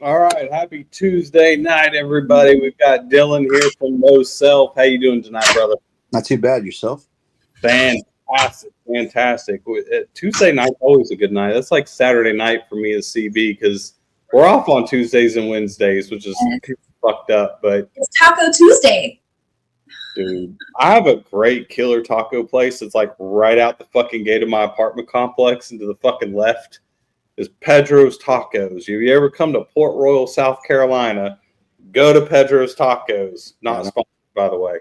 All right, happy Tuesday night, everybody. We've got Dylan here from No Self. How you doing tonight, brother? Not too bad. Yourself? Fantastic, fantastic. Tuesday night's always a good night. That's like Saturday night for me as CB because we're off on Tuesdays and Wednesdays, which is And fucked up. But it's Taco Tuesday. dude, I have a great killer taco place that's like right out the fucking gate of my apartment complex and to the fucking left is Pedro's Tacos. If you ever come to Port Royal, South Carolina, go to Pedro's Tacos. Not Yeah. sponsored, by the way.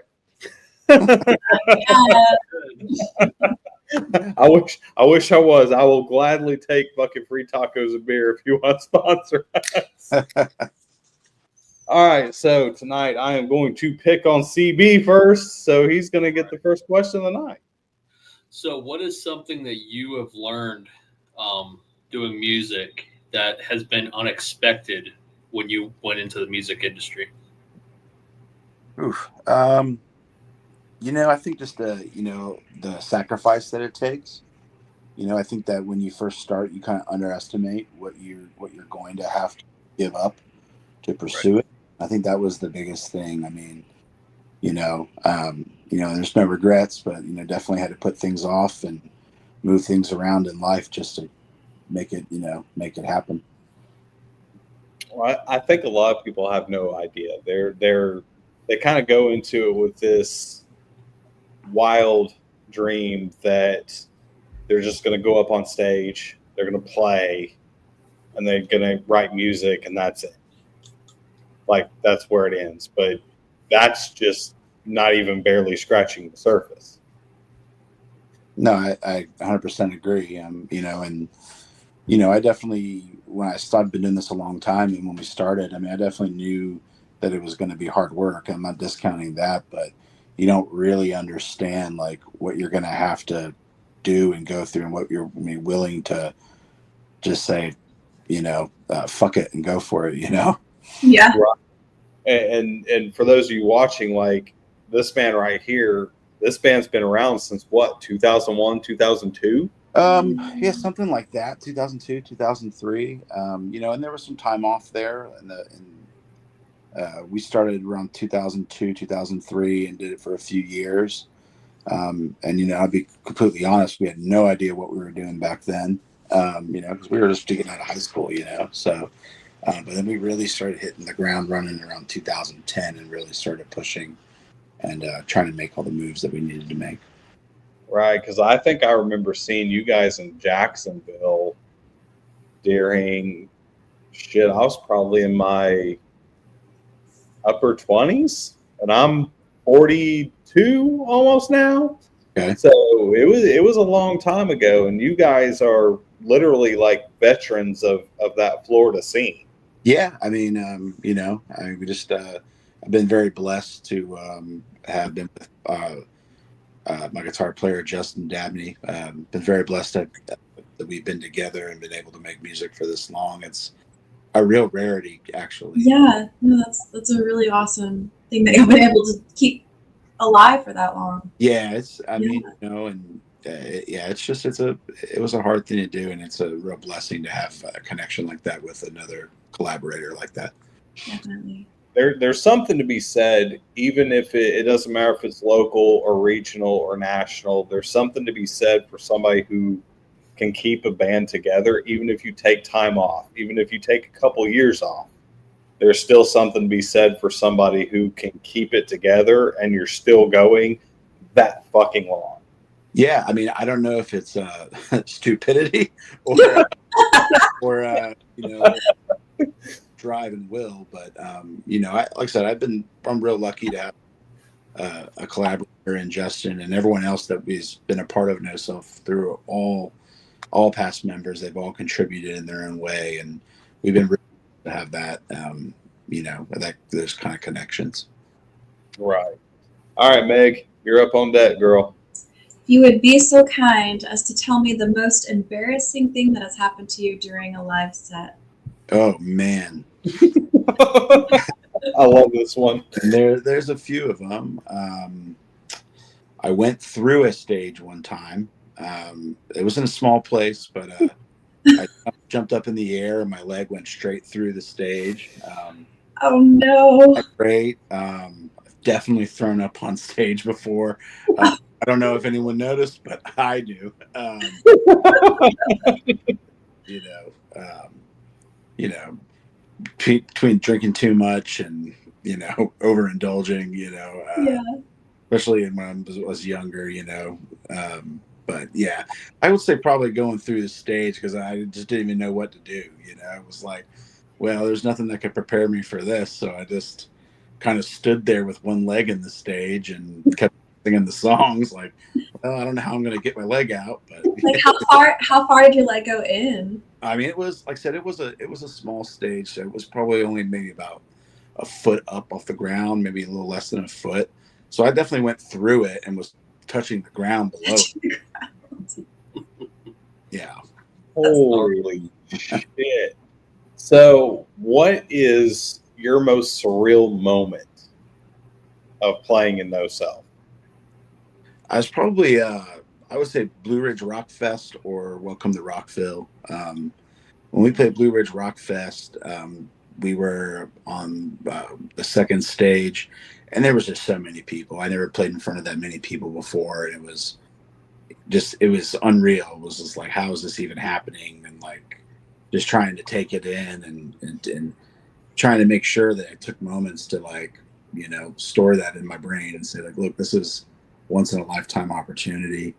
I wish I was. I will gladly take fucking free tacos and beer if you want to sponsor us. All right, so tonight I am going to pick on CB first, so he's going to get the first question of the night. So, what is something that you have learned doing music that has been unexpected when you went into the music industry? Oof. I think just the sacrifice that it takes. I think that when you first start, you kind of underestimate what you're going to have to give up to pursue it. I think that was the biggest thing. I mean, there's no regrets, but definitely had to put things off and move things around in life just to make it happen. Well, I think a lot of people have no idea. They kind of go into it with this wild dream that they're just going to go up on stage, they're going to play, and they're going to write music, and that's it. Like, that's where it ends. But that's just not even barely scratching the surface. No, I 100% agree. I definitely, when I started, been doing this a long time, and when we started, I mean, I definitely knew that it was going to be hard work. I'm not discounting that, but you don't really understand like what you're going to have to do and go through, and what you're willing to just say, fuck it and go for it. Yeah. And for those of you watching, like this man right here, this band's been around since what, 2001, 2002? Yeah, something like that. 2002, 2003. And there was some time off there, and we started around 2002, 2003, and did it for a few years. And I'll be completely honest, we had no idea what we were doing back then. Because we were just getting out of high school, so. But then we really started hitting the ground running around 2010 and really started pushing and trying to make all the moves that we needed to make. Right, because I think I remember seeing you guys in Jacksonville during shit. I was probably in my upper 20s, and I'm 42 almost now. Okay. So it was a long time ago, and you guys are literally like veterans of that Florida scene. Yeah, I mean, we just I've been very blessed to have been with my guitar player Justin Dabney. Been very blessed that we've been together and been able to make music for this long. It's a real rarity, actually. Yeah, no, that's a really awesome thing that you've been able to keep alive for that long. Yeah, it was a hard thing to do, and it's a real blessing to have a connection like that with another collaborator like that. Definitely. There's something to be said, even if it doesn't matter if it's local or regional or national. There's something to be said for somebody who can keep a band together, even if you take time off, even if you take a couple years off. There's still something to be said for somebody who can keep it together and you're still going that fucking long. Yeah, I mean, I don't know if it's stupidity or drive and will, but like I said, I'm real lucky to have a collaborator in Justin and everyone else that has been a part of No Self through all past members. They've all contributed in their own way, and we've been really to have that, those kind of connections. Right. All right, Meg, you're up on deck, girl. If you would be so kind as to tell me the most embarrassing thing that has happened to you during a live set. Oh man. I love this one. There's a few of them. I went through a stage one time. It was in a small place, but I jumped up in the air and my leg went straight through the stage. Oh no. Great. I've definitely thrown up on stage before. I don't know if anyone noticed, but I do. You know, between drinking too much and overindulging, Yeah. especially when I was younger, but yeah, I would say probably going through the stage because I just didn't even know what to do. It was like, well, there's nothing that could prepare me for this, so I just kind of stood there with one leg in the stage and kept singing the songs. Like, well, I don't know how I'm going to get my leg out, but Like how far did you let go in? I mean, it was like I said, it was a small stage, so it was probably only maybe about a foot up off the ground, maybe a little less than a foot. So I definitely went through it and was touching the ground below. Yeah. Holy shit. So, what is your most surreal moment of playing in No Self? I was probably, I would say Blue Ridge Rock Fest or Welcome to Rockville. When we played Blue Ridge Rock Fest, we were on the second stage, and there was just so many people. I never played in front of that many people before, and it was unreal. It was just like, how is this even happening? And like, just trying to take it in and trying to make sure that I took moments to like, store that in my brain and say like, look, this is once in a lifetime opportunity.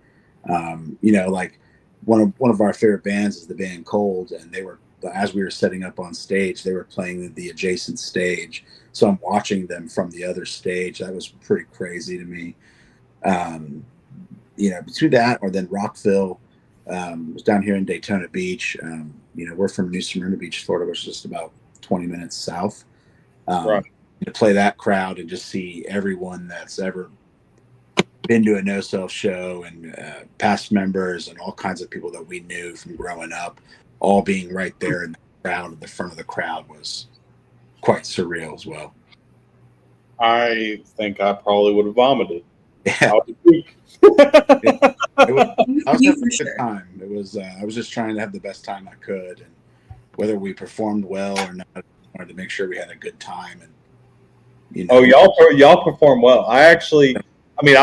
Like one of our favorite bands is the band Cold, and they were, as we were setting up on stage, they were playing the adjacent stage. So I'm watching them from the other stage. That was pretty crazy to me. Between that or then Rockville, was down here in Daytona Beach. We're from New Smyrna Beach, Florida, which is just about 20 minutes south. Right. To play that crowd and just see everyone that's ever been to a No Self show and past members and all kinds of people that we knew from growing up, all being right there in the crowd, in the front of the crowd, was quite surreal as well. I think I probably would have vomited. Yeah. I was having a good time. It was I was just trying to have the best time I could, and whether we performed well or not, I wanted to make sure we had a good time. And Oh, y'all perform well. I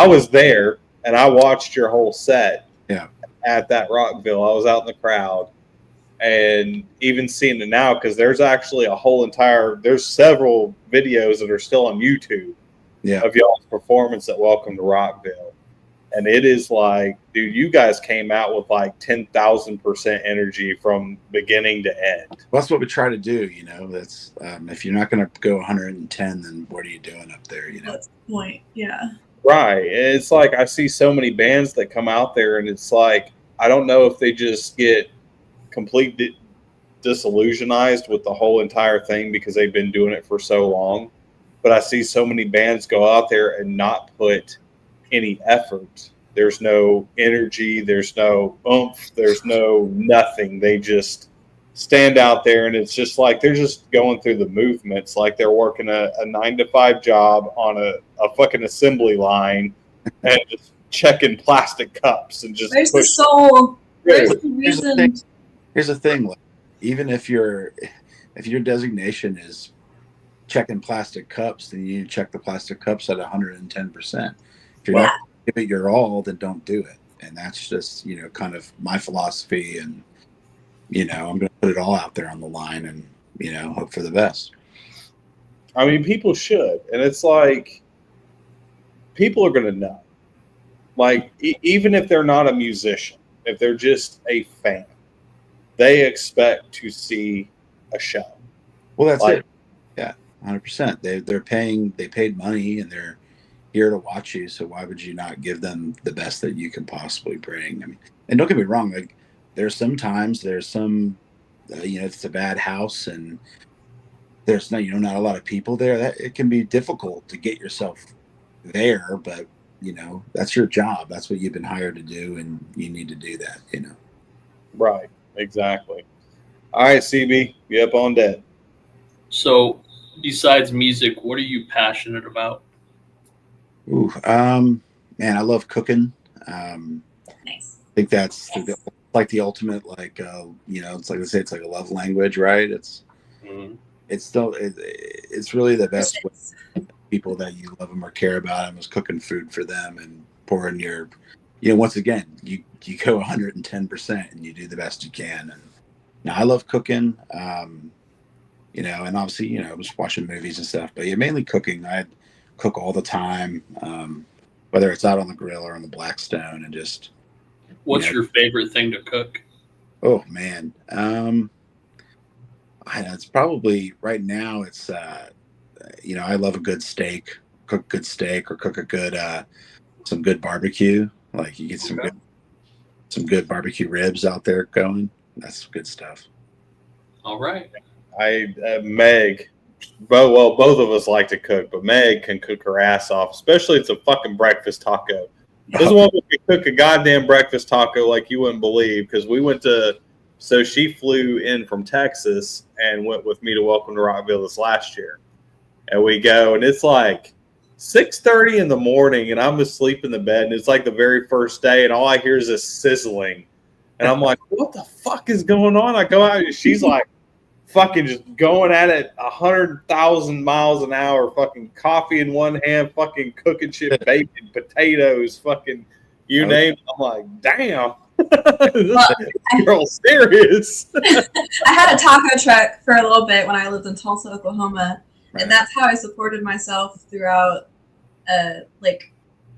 was there and I watched your whole set. Yeah. At that Rockville, I was out in the crowd, and even seeing it now, because there's actually there's several videos that are still on YouTube. Yeah. Of y'all's performance at Welcome to Rockville. And it is like, dude, you guys came out with like 10,000% energy from beginning to end. Well, that's what we try to do. That's if you're not going to go 110, then what are you doing up there? That's the point. Yeah. Right. It's like I see so many bands that come out there, and it's like, I don't know if they just get completely disillusionized with the whole entire thing because they've been doing it for so long. But I see so many bands go out there and not put any effort. There's no energy. There's no oomph. There's no nothing. They just stand out there, and it's just like they're just going through the movements like they're working a 9-to-5 job on a fucking assembly line and just checking plastic cups and just Where's the soul? Where's the reason? Here's the thing. Like, even if your designation is checking plastic cups, then you need to check the plastic cups at 110%. If you're not give it your all, then don't do it. And that's just, kind of my philosophy. And, I'm going to put it all out there on the line and, hope for the best. I mean, people should. And it's like, people are going to know. Like, even if they're not a musician, if they're just a fan, they expect to see a show. Well, that's it. Yeah, 100%. They paid money and they're here to watch you. So why would you not give them the best that you can possibly bring? I mean, and don't get me wrong. Like, there's some, if it's a bad house and there's not a lot of people there, that it can be difficult to get yourself there, but that's your job. That's what you've been hired to do. And you need to do that, Right. Exactly. All right, CB, you up on deck. So besides music, what are you passionate about? Ooh, man, I love cooking. Nice. I think that's the like the ultimate, like it's like they say, it's like a love language, right? Mhm. It's really the best way people that you love them or care about them is cooking food for them and pouring your, once again, you go 110% and you do the best you can. And now I love cooking, and obviously, just watching movies and stuff, but yeah, mainly cooking. I cook all the time, whether it's out on the grill or on the Blackstone, and just, What's your favorite thing to cook? oh man. It's probably right now it's, I love a good steak, cook good steak or cook a good, some good barbecue. Like you get some good barbecue ribs out there going. That's good stuff. All right. Meg, both of us like to cook, but Meg can cook her ass off, especially it's a fucking breakfast taco. This one can cook a goddamn breakfast taco like you wouldn't believe, because so she flew in from Texas and went with me to Welcome to Rockville this last year. And we go, and it's like 6:30 in the morning, and I'm asleep in the bed, and it's like the very first day, and all I hear is this sizzling. And I'm like, what the fuck is going on? I go out, and she's like fucking just going at it 100,000 miles an hour, fucking coffee in one hand, fucking cooking shit, bacon, potatoes, fucking you name it. I'm like, damn. Girl, serious. I had a taco truck for a little bit when I lived in Tulsa, Oklahoma, and that's how I supported myself throughout,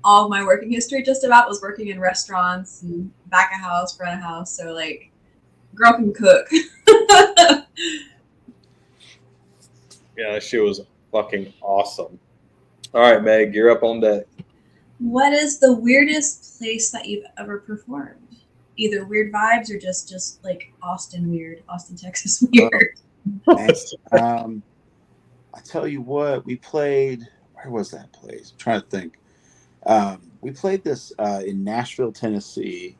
all of my working history. Just about was working in restaurants and back of house, front of house. So girl can cook. Yeah, that shit was fucking awesome. All right, Meg, you're up on deck. What is the weirdest place that you've ever performed? Either weird vibes or just like Austin, Texas weird. I tell you what, we played. Where was that place? I'm trying to think. We played this in Nashville, Tennessee.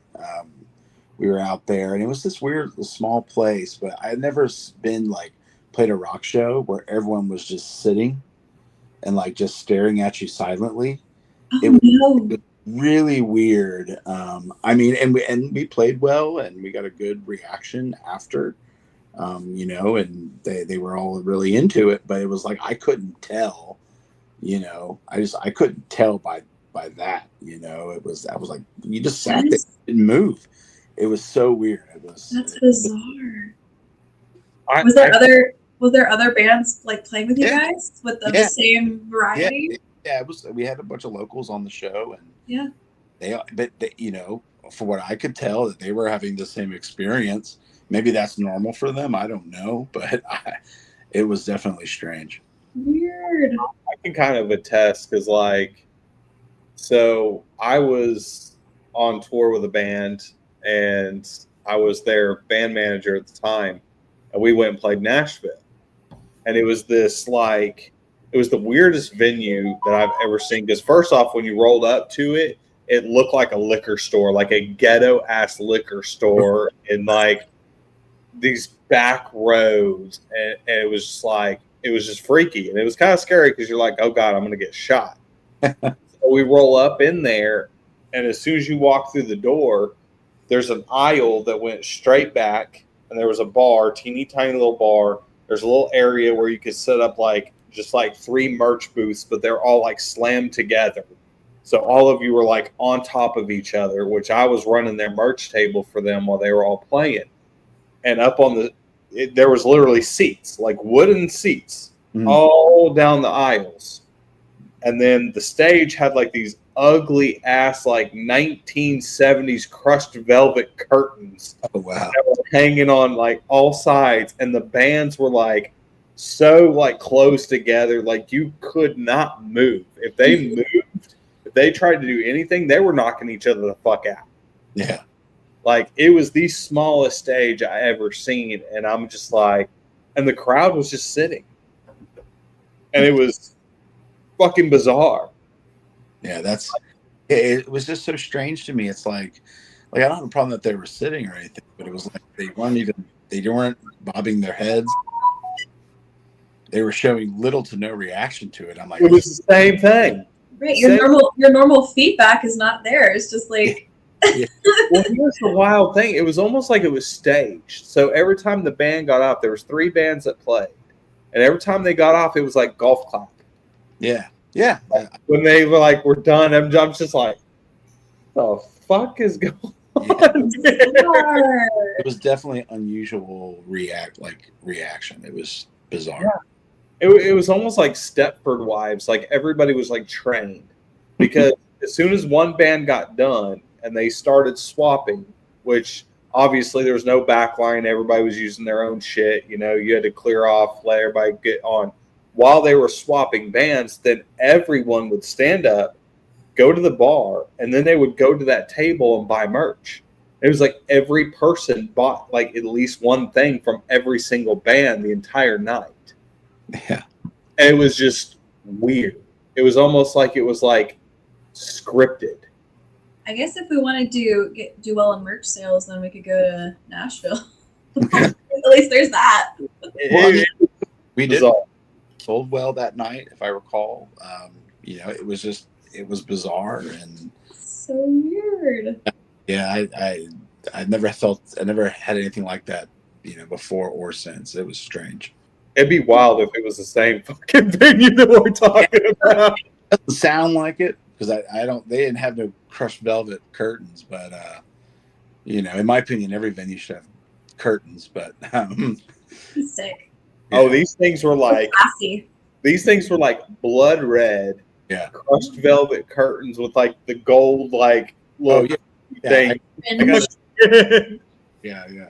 We were out there, and it was this weird, small place. But I had never played a rock show where everyone was just sitting and just staring at you silently. Oh, it was no. really weird. And we played well, and we got a good reaction after. And they were all really into it, but it was like I couldn't tell. I couldn't tell by that. I was like, you just sat there and didn't move. It was so weird. That's bizarre. Was there other bands playing with you guys with the same variety? Yeah, it was. We had a bunch of locals on the show, and they for what I could tell, that they were having the same experience. Maybe that's normal for them. I don't know, but it was definitely strange. Weird. I can kind of attest because, so I was on tour with a band, and I was their band manager at the time, and we went and played Nashville, and it was this it was the weirdest venue that I've ever seen. Because first off, when you rolled up to it, it looked like a liquor store, like a ghetto ass liquor store, in these back roads, and it was just it was just freaky, and it was kind of scary because you're like, oh god, I'm gonna get shot. So we roll up in there, and as soon as you walk through the door, there's an aisle that went straight back, and there was a bar, teeny tiny little bar. There's a little area where you could set up just 3 merch booths, but they're all slammed together. So all of you were on top of each other, which I was running their merch table for them while they were all playing. And up on there was literally seats, wooden seats, all down the aisles. And then the stage had these ugly ass 1970s crushed velvet curtains. Oh wow! That were hanging on all sides, and the bands were so close together, you could not move. If they moved, if they tried to do anything, they were knocking each other the fuck out. Yeah. It was the smallest stage I ever seen, and I'm just and the crowd was just sitting, and it was fucking bizarre. Yeah, it was just so strange to me. It's I don't have a problem that they were sitting or anything, but it was they weren't bobbing their heads. They were showing little to no reaction to it. I'm like, it was the same thing. Right, your normal feedback is not there. It's just Well, here's the wild thing. It was almost like it was staged. So every time the band got off, there was 3 bands that played. And every time they got off, it was like golf clap. Yeah. Yeah. When they were like, we're done, I'm just like, the fuck is going on? It was definitely unusual reaction. It was bizarre. Yeah. It was almost like Stepford Wives. Like everybody was like trained. Because as soon as one band got done and they started swapping, which obviously there was no backline, everybody was using their own shit. You know, you had to clear off, let everybody get on. While they were swapping bands, then everyone would stand up, go to the bar, and then they would go to that table and buy merch. It was like every person bought like at least one thing from every single band the entire night. Yeah. And it was just weird. It was almost like it was like scripted. I guess if we want to do well in merch sales, then we could go to Nashville. At least there's that. We did sold well that night, if I recall. You know, it was bizarre and so weird. Yeah, I never had anything like that, you know, before or since. It was strange. It'd be wild if it was the same fucking venue that we're talking about. It doesn't sound like it because they didn't have no crushed velvet curtains, but you know, in my opinion, every venue should have curtains. But Sick. Oh, these things were like classy. These things were like blood red. Yeah. Crushed velvet curtains with like the gold like look thing. Yeah.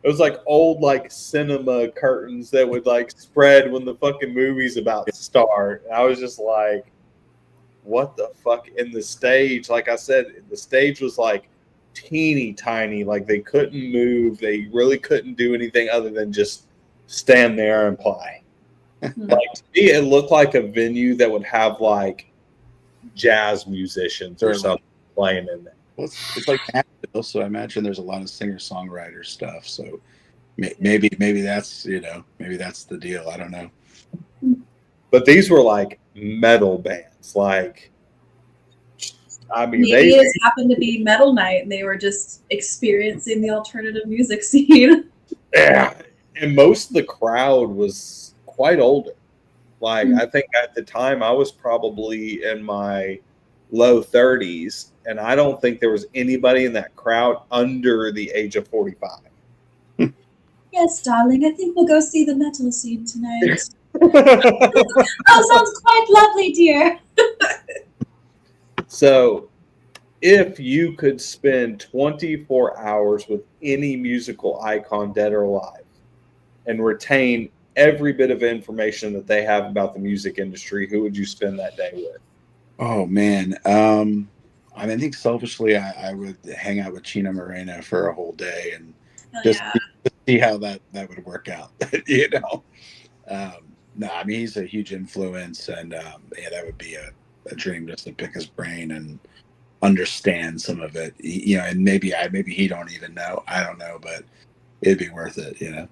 It was like old like cinema curtains that would like spread when the fucking movie's about to start. And I was just like, what the fuck? In the stage, like I said, the stage was like teeny tiny, like they couldn't move. They really couldn't do anything other than just stand there and play. Like to me, it looked like a venue that would have like jazz musicians or something playing in there. Well, it's like Nashville, so I imagine there's a lot of singer-songwriter stuff. So maybe that's, you know, maybe that's the deal. I don't know. But these were like metal bands. Like, I mean, maybe it happened to be metal night, and they were just experiencing the alternative music scene. Yeah, and most of the crowd was quite older. Like, I think at the time I was probably in my low 30s, and I don't think there was anybody in that crowd under the age of 45. Yes, darling, I think we'll go see the metal scene tonight. Oh, sounds quite lovely, dear. So, if you could spend 24 hours with any musical icon, dead or alive, and retain every bit of information that they have about the music industry, who would you spend that day with? Oh man, I mean, I think selfishly, I would hang out with Chino Moreno for a whole day and just see how that would work out. You know, no, I mean, he's a huge influence, and yeah, that would be a dream just to pick his brain and understand some of it. You know, and maybe he don't even know. I don't know, but it'd be worth it. You know.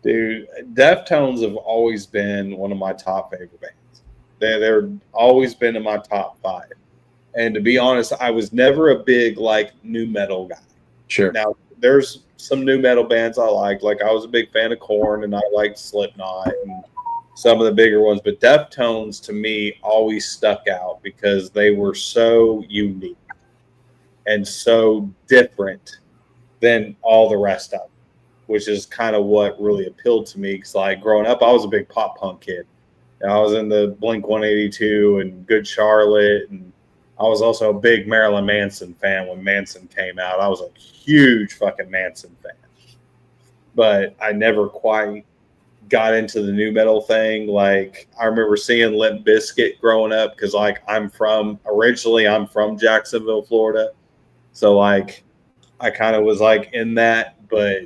Dude, Deftones have always been one of my top favorite bands. They're always been in my top 5. And to be honest, I was never a big like nu metal guy. Sure. Now there's some nu metal bands I like. Like I was a big fan of Korn, and I liked Slipknot and some of the bigger ones. But Deftones to me always stuck out because they were so unique and so different than all the rest of them, which is kind of what really appealed to me. Because like growing up, I was a big pop punk kid. I was in the Blink 182 and Good Charlotte, and I was also a big Marilyn Manson fan when Manson came out. I was a huge fucking Manson fan. But I never quite got into the nu metal thing. Like I remember seeing Limp Bizkit growing up because like I'm from Jacksonville, Florida. So like I kind of was like in that, but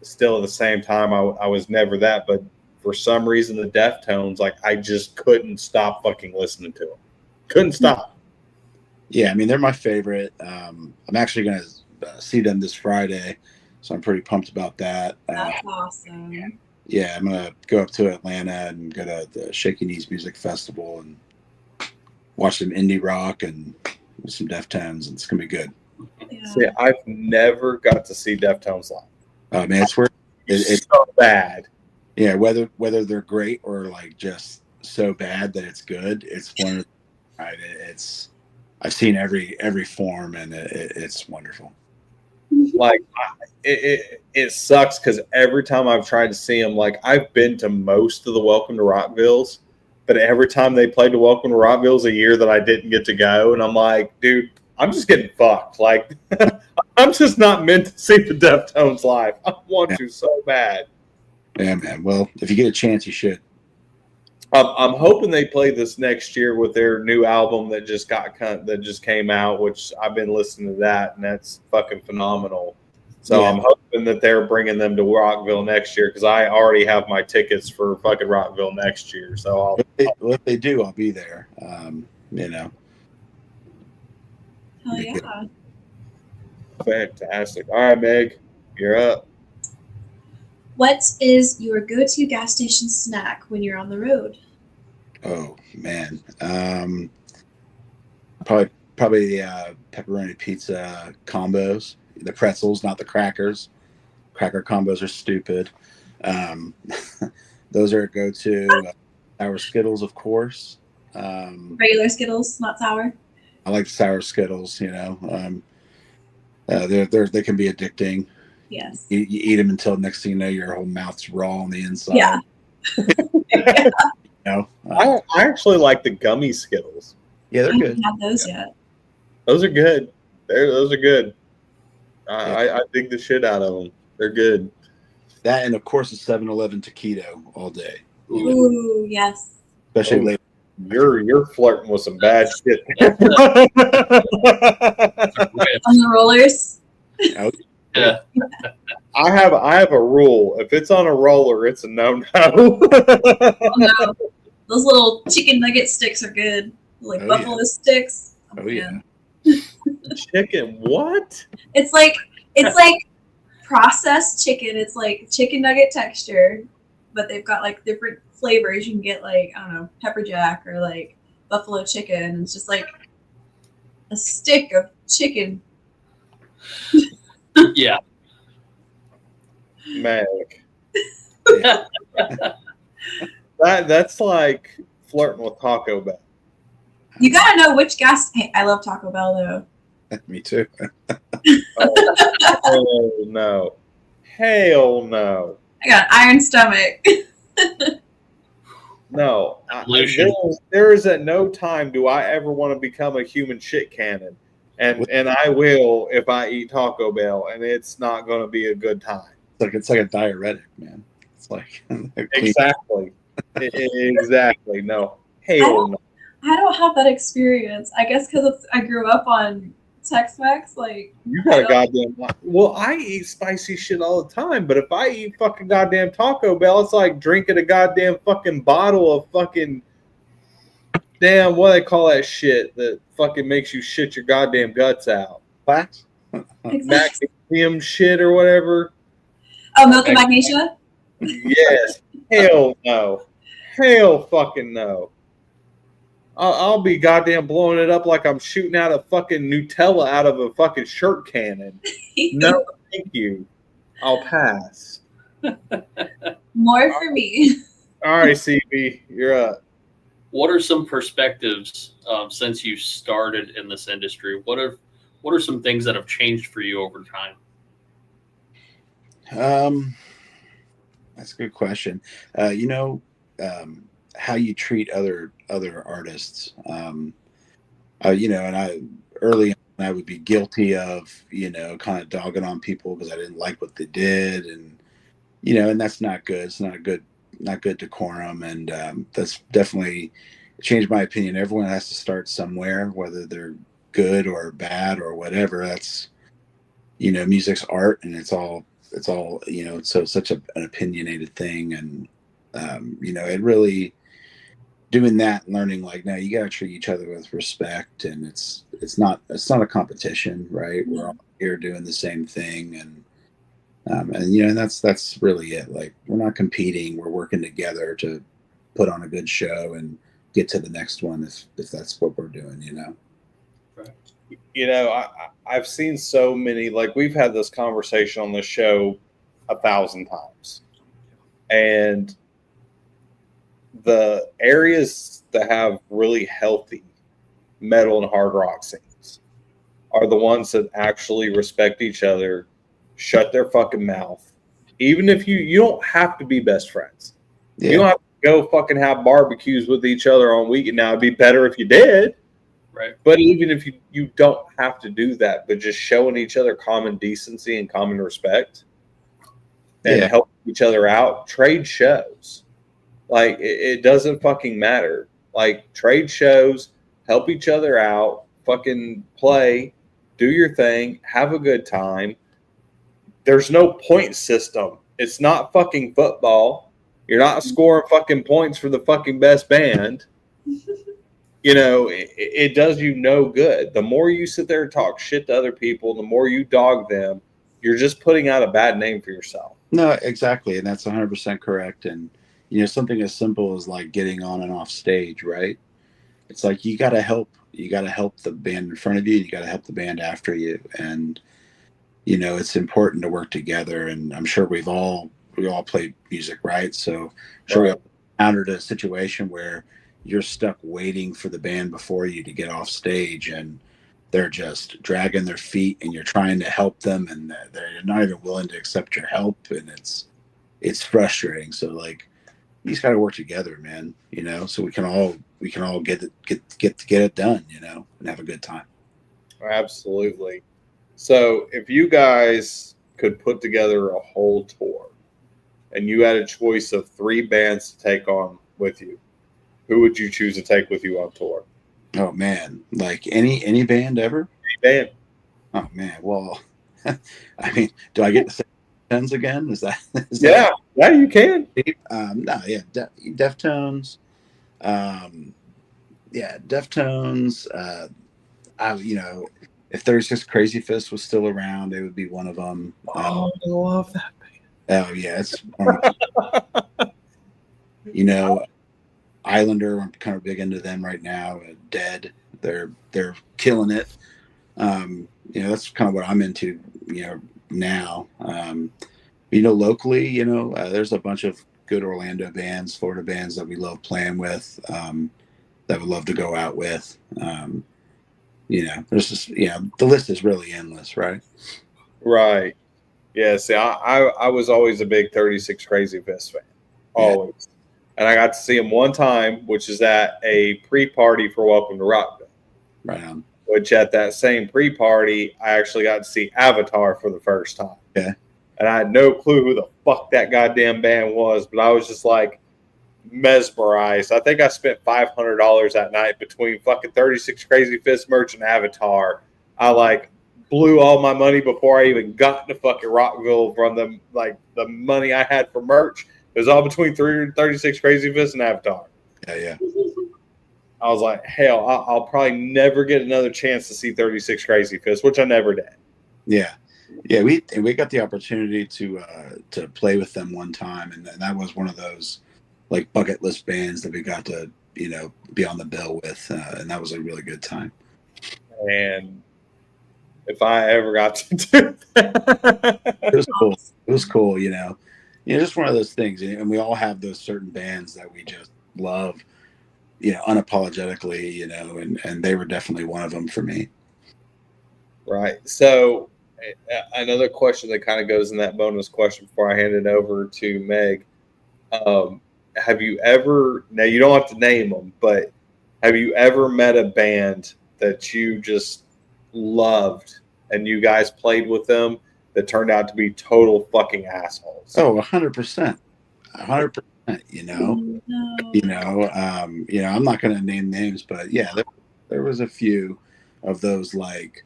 still at the same time I was never that. But for some reason, the Deftones, like I just couldn't stop fucking listening to them. Couldn't stop. Yeah, I mean, they're my favorite. I'm actually going to see them this Friday, so I'm pretty pumped about that. That's awesome. Yeah, I'm going to go up to Atlanta and go to the Shaky Knees Music Festival and watch some indie rock and with some Deftones, and it's gonna be good. Yeah. See, I've never got to see Deftones live. Oh man, it's where It's so bad. yeah, whether they're great or like just so bad that it's good, it's one of it's I've seen every form, and it's wonderful. Like it sucks because every time I've tried to see them, like I've been to most of the Welcome to Rockvilles, but every time they played the Welcome to Rockvilles a year that I didn't get to go, and I'm like, dude, I'm just getting fucked. Like I'm just not meant to see the Deftones live. I want to so bad. Yeah, man. Well, if you get a chance, you should. I'm hoping they play this next year with their new album that just came out, which I've been listening to that, and that's fucking phenomenal. So Yeah. I'm hoping that they're bringing them to Rockville next year because I already have my tickets for fucking Rockville next year. So If they do, I'll be there. You know, Hell yeah. fantastic. All right, Meg, you're up. What is your go-to gas station snack when you're on the road? oh man, probably the pepperoni pizza combos, the pretzels, not the crackers. Cracker combos are stupid. Those are a go-to. Sour Skittles, of course. Regular Skittles, not sour. I like the sour Skittles. You know, they can be addicting. Yes. You eat them until next thing you know, your whole mouth's raw on the inside. Yeah. You know? I actually like the gummy Skittles. Yeah, I they're good. haven't had those yet. Those are good. Those are good. I dig the shit out of them. They're good. That, and of course, a 7-Eleven taquito all day. Ooh, yes. Especially Oh. late. You're flirting with some bad shit. On the rollers. Oh, Yeah. I have a rule. If it's on a roller, it's a no-no. Oh, no. Those little chicken nugget sticks are good. Like Oh, buffalo sticks. Oh yeah. Chicken, what? It's like processed chicken. It's like chicken nugget texture, but they've got like different flavors. You can get like, I don't know, pepper jack or like buffalo chicken. And it's just like a stick of chicken. Yeah. Meg. Yeah. That's like flirting with Taco Bell. You gotta know which gas. Hey, I love Taco Bell though. Me too. Oh no. Hell no. I got an iron stomach. No. Evolution. There is at no time do I ever want to become a human shit cannon. And I will if I eat Taco Bell, and it's not going to be a good time. It's like a diuretic, man. It's like Exactly. Exactly. No. Hell no. I don't have that experience. I guess because I grew up on Tex-Mex. Like, You got a goddamn. Well, I eat spicy shit all the time, but if I eat fucking goddamn Taco Bell, it's like drinking a goddamn fucking bottle of fucking. Damn, what do they call that shit that fucking makes you shit your goddamn guts out? Wax? exactly. Magnesium shit or whatever. Oh, milk and magnesia. Yes. Hell no. Hell fucking no. I'll be goddamn blowing it up like I'm shooting out a fucking Nutella out of a fucking shirt cannon. No, thank you. I'll pass. More for me. All right, CB, you're up. What are some perspectives since you started in this industry? What are some things that have changed for you over time? That's a good question. How you treat other artists. And I early on I would be guilty of, kind of dogging on people because I didn't like what they did, and and that's not good. It's not good decorum, and that's definitely changed my opinion. Everyone has to start somewhere, whether they're good or bad or whatever. That's music's art, and it's all so such an opinionated thing, and it really doing that and learning like, no, you got to treat each other with respect, and it's not a competition, right? We're all here doing the same thing, and that's really it. Like, we're not competing, we're working together to put on a good show and get to the next one if that's what we're doing. Right. You know, I've seen so many, like we've had this conversation on the show 1,000 times. And the areas that have really healthy metal and hard rock scenes are the ones that actually respect each other, shut their fucking mouth. Even if you don't have to be best friends. Yeah. You don't have to go fucking have barbecues with each other on weekend. Now it'd be better if you did. Right. But even if you don't have to do that, but just showing each other common decency and common respect and Yeah. help each other out, trade shows. Like it doesn't fucking matter. Like trade shows, help each other out, fucking play, do your thing, have a good time. There's no point system. It's not fucking football. You're not scoring fucking points for the fucking best band. You know, it does you no good. The more you sit there and talk shit to other people, the more you dog them, you're just putting out a bad name for yourself. No, exactly. And that's 100% correct. And, you know, something as simple as like getting on and off stage, right? It's like you got to help the band in front of you. You got to help the band after you. And, you know, it's important to work together. And I'm sure we all play music, right? So I'm sure we all encountered a situation where you're stuck waiting for the band before you to get off stage, and they're just dragging their feet, and you're trying to help them, and they're not even willing to accept your help, and it's frustrating. So like, you just got to work together, man. You know, so we can all get it done, you know, and have a good time. Absolutely. So if you guys could put together a whole tour and you had a choice of 3 bands to take on with you, who would you choose to take with you on tour? Oh man, like any band ever? Any band. Oh man, well, I mean, do I get to say Deftones again? Is that Yeah, you can. No, yeah, Deftones. Yeah, Deftones. You know, if 36 Crazy Fist was still around, they would be one of them. I love that band. Oh yeah, it's you know, Islander. I'm kind of big into them right now. Dead, they're killing it. You know, that's kind of what I'm into. You know, now. You know, locally, you know, there's a bunch of good Orlando bands, Florida bands that we love playing with. That would love to go out with. You know, there's just, you know, the list is really endless, right? Right. Yeah. See, I was always a big 36 Crazy Fist fan, always, and I got to see him one time, which is at a pre-party for Welcome to Rockville. Right on. Which at that same pre-party, I actually got to see Avatar for the first time. Okay. And I had no clue who the fuck that goddamn band was, but I was just like mesmerized. I think I spent $500 that night between fucking 36 Crazy Fist merch and Avatar. I like blew all my money before I even got to fucking Rockville from them. Like the money I had for merch, it was all between 36 Crazy Fist and Avatar. Yeah. I was like, hell, I'll probably never get another chance to see 36 Crazy Fist, which I never did. Yeah. Yeah, we got the opportunity to play with them one time, and that was one of those like bucket list bands that we got to, you know, be on the bill with, and that was a really good time. And if I ever got to do that, it was cool. It was cool, you know, just one of those things, and we all have those certain bands that we just love, you know, unapologetically, you know, and they were definitely one of them for me. Right. So another question that kind of goes in that bonus question before I hand it over to Meg. Have you ever, now you don't have to name them, but have you ever met a band that you just loved and you guys played with them that turned out to be total fucking assholes? Oh, 100%. 100%, you know. You know, I'm not going to name names, but yeah, there was a few of those, like,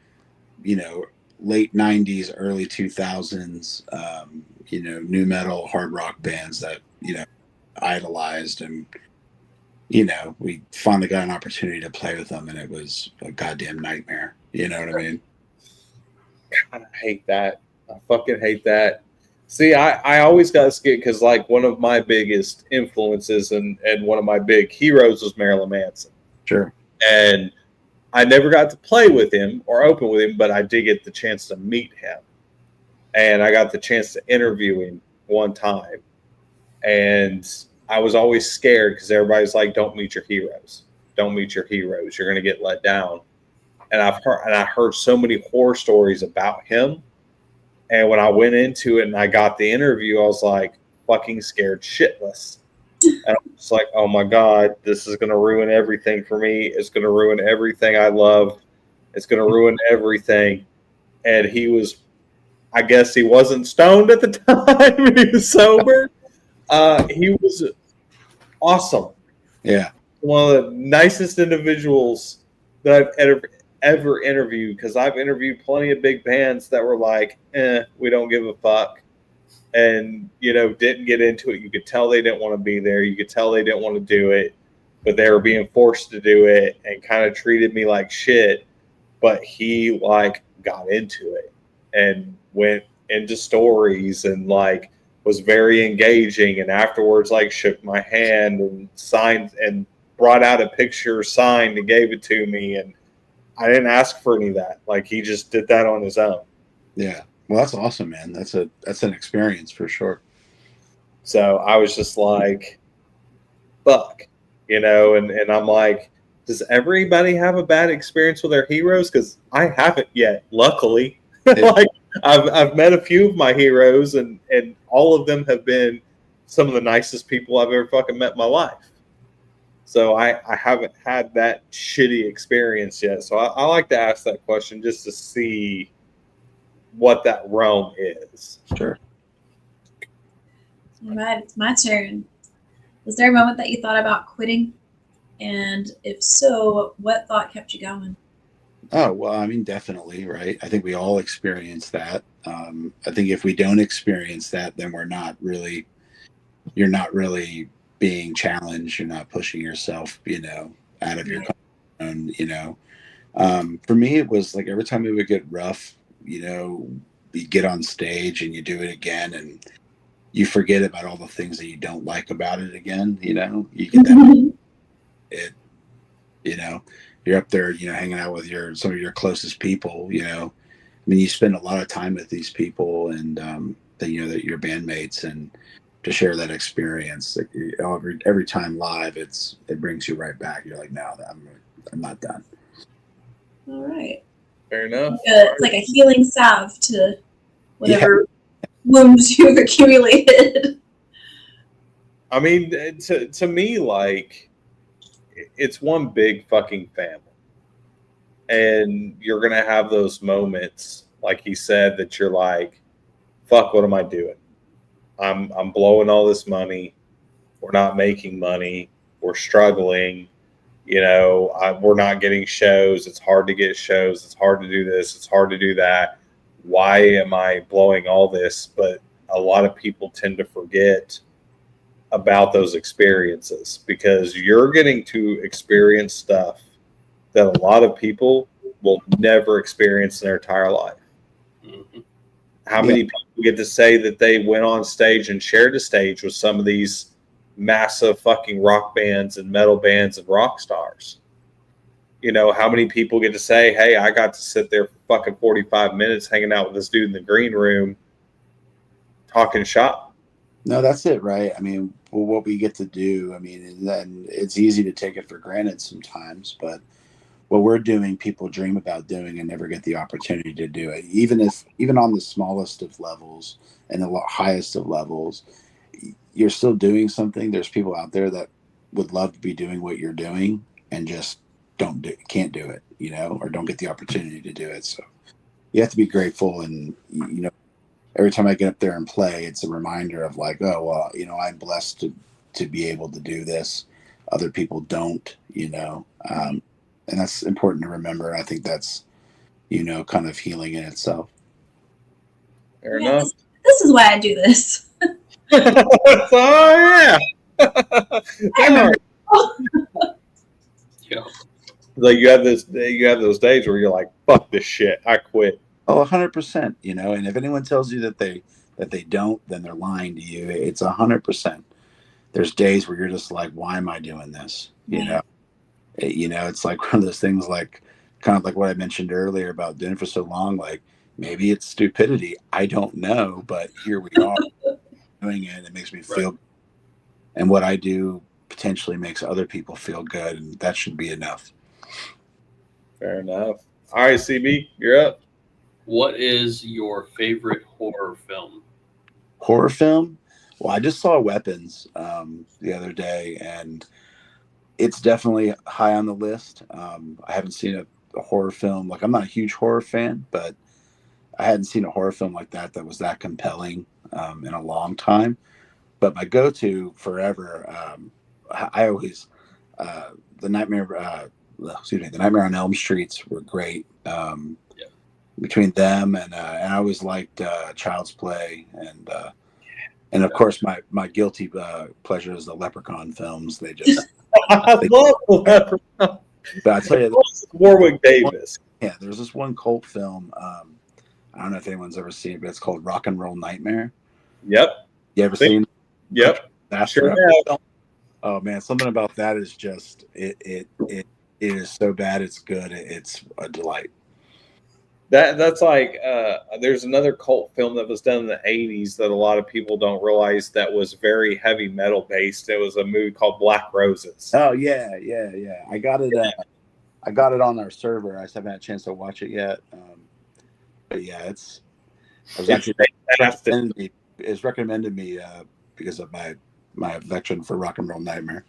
you know, late 90s, early 2000s, you know, new metal, hard rock bands that, you know, idolized, and, you know, we finally got an opportunity to play with them, and it was a goddamn nightmare. You know what I mean? God, I hate that. I fucking hate that. See, I always got scared because, like, one of my biggest influences and one of my big heroes was Marilyn Manson. Sure. And I never got to play with him or open with him, but I did get the chance to meet him. And I got the chance to interview him one time. And I was always scared because everybody's like, don't meet your heroes. Don't meet your heroes. You're going to get let down. And I heard so many horror stories about him. And when I went into it and I got the interview, I was like fucking scared shitless. And I was like, oh my God, this is going to ruin everything for me. It's going to ruin everything I love. It's going to ruin everything. And he was, I guess he wasn't stoned at the time. He was sober. He was awesome. Yeah. One of the nicest individuals that I've ever interviewed, because I've interviewed plenty of big bands that were like, we don't give a fuck. And, didn't get into it. You could tell they didn't want to be there. You could tell they didn't want to do it, but they were being forced to do it and kind of treated me like shit. But he got into it and went into stories and was very engaging. And afterwards, shook my hand and signed and brought out a picture signed and gave it to me. And I didn't ask for any of that. He just did that on his own. Yeah. Well, that's awesome, man. That's an experience for sure. So I was just like, fuck, and I'm like, does everybody have a bad experience with their heroes? Because I haven't yet, luckily. Yeah. I've met a few of my heroes, and all of them have been some of the nicest people I've ever fucking met in my life. So I haven't had that shitty experience yet. So I like to ask that question just to see what that realm is. Sure. All right, it's my turn. Was there a moment that you thought about quitting? And if so, what thought kept you going? Oh, well, I mean, definitely, right? I think we all experience that. I think if we don't experience that, then you're not really being challenged. You're not pushing yourself, out of your comfort zone, For me, it was like every time it would get rough, you get on stage and you do it again and you forget about all the things that you don't like about it again, you get that you're up there, hanging out with some of your closest people, I mean, you spend a lot of time with these people and that your bandmates, and to share that experience, every time live, it brings you right back. You're like, no, I'm not done. All right. Fair enough. It's like a healing salve to whatever wounds you've accumulated. I mean, to me, it's one big fucking family. And you're going to have those moments, like he said, that you're like, fuck, what am I doing? I'm blowing all this money. We're not making money. We're struggling. We're not getting shows. It's hard to get shows. It's hard to do this. It's hard to do that. Why am I blowing all this? But a lot of people tend to forget about those experiences because you're getting to experience stuff that a lot of people will never experience in their entire life. Mm-hmm. How many people get to say that they went on stage and shared a stage with some of these massive fucking rock bands and metal bands and rock stars? How many people get to say, hey, I got to sit there for fucking 45 minutes hanging out with this dude in the green room talking shop? No, that's it, right? I mean, what we get to do, I mean, and then it's easy to take it for granted sometimes, but what we're doing, people dream about doing and never get the opportunity to do it. Even on the smallest of levels and the highest of levels, you're still doing something. There's people out there that would love to be doing what you're doing and just can't do it, or don't get the opportunity to do it. So you have to be grateful. And, every time I get up there and play, it's a reminder of like, oh, well, I'm blessed to be able to do this. Other people don't, and that's important to remember. I think that's, kind of healing in itself. Fair enough. This is why I do this. Oh, yeah. Yeah. Like you have those days where you're like, fuck this shit, I quit. Oh, 100%, and if anyone tells you that they don't, then they're lying to you. It's 100%. There's days where you're just like, why am I doing this? It's like one of those things like kind of like what I mentioned earlier about doing it for so long. Like maybe it's stupidity. I don't know, but here we are doing it. It makes me feel, and what I do potentially makes other people feel good, and that should be enough. Fair enough. All right, CB, you're up. What is your favorite horror film? Horror film? Well, I just saw Weapons the other day, and it's definitely high on the list. I haven't seen a horror film. Like, I'm not a huge horror fan, but I hadn't seen a horror film like that was that compelling in a long time. But my go-to forever, I always the Nightmare on Elm Streets were great. Between them and I always liked Child's Play and of course my guilty pleasure is the Leprechaun films. They just I love the Leprechaun. But I tell you, Warwick Davis. Yeah, there's this one cult film. I don't know if anyone's ever seen it, but it's called Rock and Roll Nightmare. Yep. You ever seen? Yep. That's sure. Oh man, something about that is just it is so bad it's good. It's a delight. That's like there's another cult film that was done in the 80s that a lot of people don't realize that was very heavy metal based. It was a movie called Black Roses. Oh yeah. I got it. I got it on our server. I just haven't had a chance to watch it yet. But yeah, it's recommended me because of my affection for Rock and Roll Nightmare.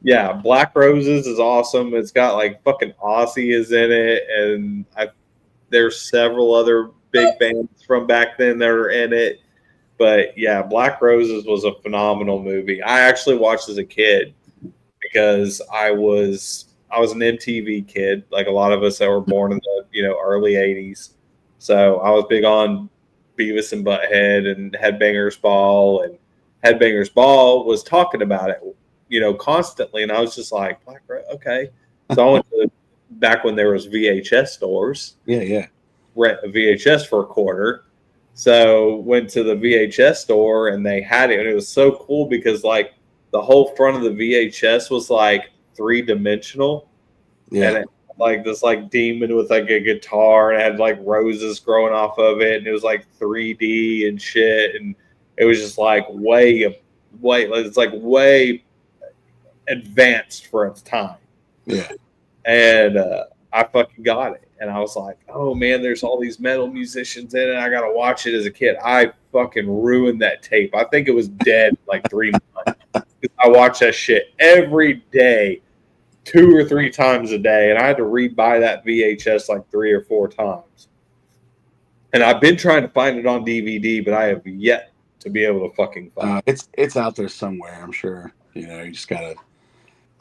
Yeah, Black Roses is awesome. It's got like fucking Ozzy is in it, and there's several other big bands from back then that are in it. But yeah, Black Roses was a phenomenal movie. I actually watched as a kid because I was an MTV kid, like a lot of us that were born in the early 80s. So I was big on Beavis and Butthead and Headbangers Ball, and Headbangers Ball was talking about it, constantly. And I was just like, Black Rose, okay. So I went to back when there was VHS stores. Yeah. Rent a VHS for a quarter. So went to the VHS store and they had it, and it was so cool because like the whole front of the VHS was like 3-dimensional. Yeah. And it had like this like demon with like a guitar, and it had like roses growing off of it, and it was like 3D and shit, and it was just like way advanced for its time. Yeah. And I fucking got it. And I was like, oh man, there's all these metal musicians in it. I got to watch it as a kid. I fucking ruined that tape. I think it was dead like 3 months. I watched that shit every day, 2 or 3 times a day. And I had to rebuy that VHS like 3 or 4 times. And I've been trying to find it on DVD, but I have yet to be able to fucking find it. It's out there somewhere, I'm sure. You just got to.